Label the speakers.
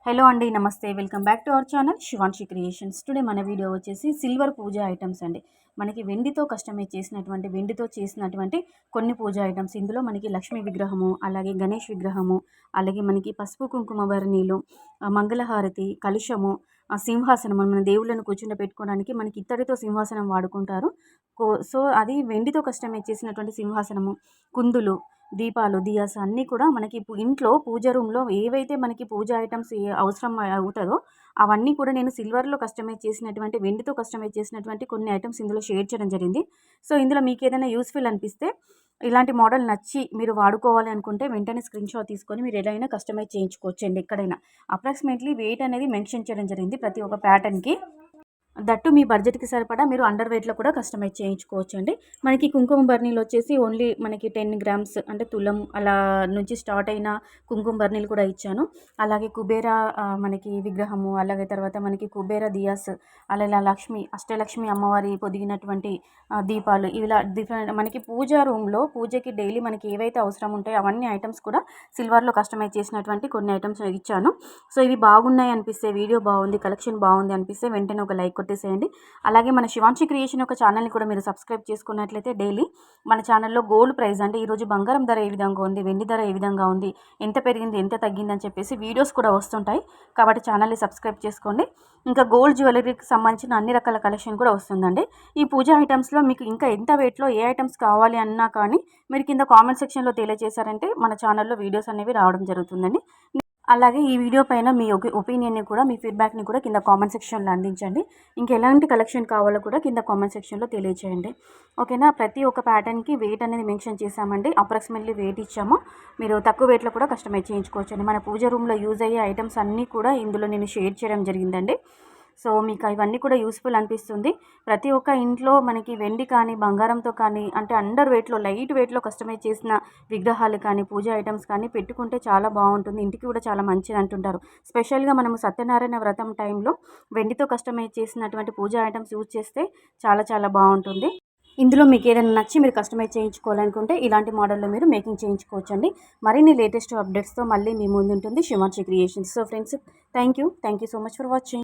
Speaker 1: Hello అండి, నమస్తే. Welcome back to our channel Shivanshi creations. Today మన వీడియో వచ్చేసి సిల్వర్ పూజ ఐటమ్స్ అండి. మనకి వెండితో కస్టమైజ్ చేసినటువంటి, వెండితో చేసినటువంటి కొన్ని పూజ ఐటమ్స్. ఇందులో మనకి లక్ష్మీ విగ్రహము, అలాగే గణేష్ విగ్రహము, అలాగే మనకి పసుపు కుంకుమ భరణీలు, మంగళహారతి, కలుషము, సింహాసనం, మన దేవుళ్ళను కూర్చుండబెట్టుకోవడానికి మనకి ఇత్తడితో సింహాసనం వాడుకుంటారు. సో అది వెండితో కస్టమైజ్ చేసినటువంటి సింహాసనము, కుందులు, దీపాలు, దియాస్ అన్నీ కూడా మనకి ఇంట్లో పూజ రూమ్‌లో ఏవైతే మనకి పూజ ఐటమ్స్ అవసరం అవుతదో అవన్నీ కూడా నేను సిల్వర్‌లో కస్టమైజ్ చేసినటువంటి, వెండితో కస్టమైజ్ చేసినటువంటి కొన్ని ఐటమ్స్ ఇందులో షేర్ చేయడం జరిగింది. సో ఇందులో మీకేదైనా యూస్‌ఫుల్ అనిపిస్తే, ఇలాంటి మోడల్ నచ్చి మీరు వాడుకోవాలి అనుకుంటే వెంటనే స్క్రీన్‌షాట్ తీసుకొని మీరు ఎలా అయినా కస్టమైజ్ చేయించుకోవచ్చండి ఎక్కడైనా. అప్రాక్సిమేట్‌లీ వెయిట్ అనేది మెన్షన్ చేయడం జరిగింది ప్రతి ఒక్క ప్యాటర్న్‌కి. దట్టు మీ బడ్జెట్‌కి సరిపడా మీరు అండర్ వెయిట్‌లో కూడా కస్టమైజ్ చేయించుకోవచ్చండి. మనకి కుంకుమ బర్నీలు వచ్చేసి ఓన్లీ మనకి 10 గ్రామ్స్ అంటే తులం అలా నుంచి స్టార్ట్ అయిన కుంకుమ బర్నీలు కూడా ఇచ్చాను. అలాగే కుబేర మనకి విగ్రహము, అలాగే తర్వాత మనకి కుబేర దియాస్, అలా ఇలా అష్టలక్ష్మి అమ్మవారి పొదిగినటువంటి దీపాలు, ఇలా డిఫరెంట్ మనకి పూజా రూమ్‌లో పూజకి డైలీ మనకి ఏవైతే అవసరం ఉంటాయో అవన్నీ ఐటమ్స్ కూడా సిల్వర్‌లో కస్టమైజ్ చేసినటువంటి కొన్ని ఐటమ్స్ ఇచ్చాను. సో ఇవి బాగున్నాయి అనిపిస్తే, వీడియో బాగుంది, కలెక్షన్ బాగుంది అనిపిస్తే వెంటనే ఒక లైక్ కొట్టేసేయండి. అలాగే మన శివాన్షి క్రియేషన్ యొక్క ఛానల్ని కూడా మీరు సబ్స్క్రైబ్ చేసుకున్నట్లయితే డైలీ మన ఛానల్లో గోల్డ్ ప్రైస్ అంటే ఈరోజు బంగారం ధర ఏ విధంగా ఉంది, వెండి ధర ఏ విధంగా ఉంది, ఎంత పెరిగింది, ఎంత తగ్గింది అని చెప్పేసి వీడియోస్ కూడా వస్తుంటాయి. కాబట్టి ఛానల్ని సబ్స్క్రైబ్ చేసుకోండి. ఇంకా గోల్డ్ జ్యువెలరీకి సంబంధించిన అన్ని రకాల కలెక్షన్ కూడా వస్తుందండి. ఈ పూజ ఐటమ్స్లో మీకు ఇంకా ఎంత వెయిట్లో ఏ ఐటమ్స్ కావాలి అన్నా కానీ మీరు కింద కామెంట్ సెక్షన్లో తెలియజేశారంటే మన ఛానల్లో వీడియోస్ అనేవి రావడం జరుగుతుందండి. అలాగే ఈ వీడియో పైన మీ ఒపీనియన్ని కూడా, మీ ఫీడ్బ్యాక్ని కూడా కింద కామెంట్ సెక్షన్లో అందించండి. ఇంకెలాంటి కలెక్షన్ కావాలో కూడా కింద కామెంట్ సెక్షన్లో తెలియజేయండి. ఓకేనా. ప్రతి ఒక్క ప్యాటర్న్కి వెయిట్ అనేది మెన్షన్ చేశామండి. అప్రాక్సిమేట్లీ వెయిట్ ఇచ్చాము. మీరు తక్కువ వెయిట్లో కూడా కస్టమైజ్ చేయించుకోవచ్చండి. మన పూజ రూమ్లో యూజ్ అయ్యే ఐటమ్స్ అన్నీ కూడా ఇందులో నేను షేర్ చేయడం జరిగిందండి. సో మీకు ఇవన్నీ కూడా యూస్ఫుల్ అనిపిస్తుంది. ప్రతి ఒక్క ఇంట్లో మనకి వెండి కానీ, బంగారంతో కానీ, అంటే అండర్ వెయిట్లో, లైట్ వెయిట్లో కస్టమైజ్ చేసిన విగ్రహాలు కానీ, పూజ ఐటమ్స్ కానీ పెట్టుకుంటే చాలా బాగుంటుంది. ఇంటికి కూడా చాలా మంచిది అంటుంటారు. స్పెషల్గా మనము సత్యనారాయణ వ్రతం టైంలో వెండితో కస్టమైజ్ చేసినటువంటి పూజ ఐటమ్స్ యూజ్ చేస్తే చాలా చాలా బాగుంటుంది. ఇందులో మీకు ఏదైనా నచ్చి మీరు కస్టమైజ్ చేయించుకోవాలనుకుంటే ఇలాంటి మోడల్లో మీరు మేకింగ్ చేయించుకోవచ్చండి. మరిన్ని లేటెస్ట్ అప్డేట్స్తో మళ్ళీ మీ ముందు ఉంటుంది Shivanshi creations. So friends, thank you so much for watching.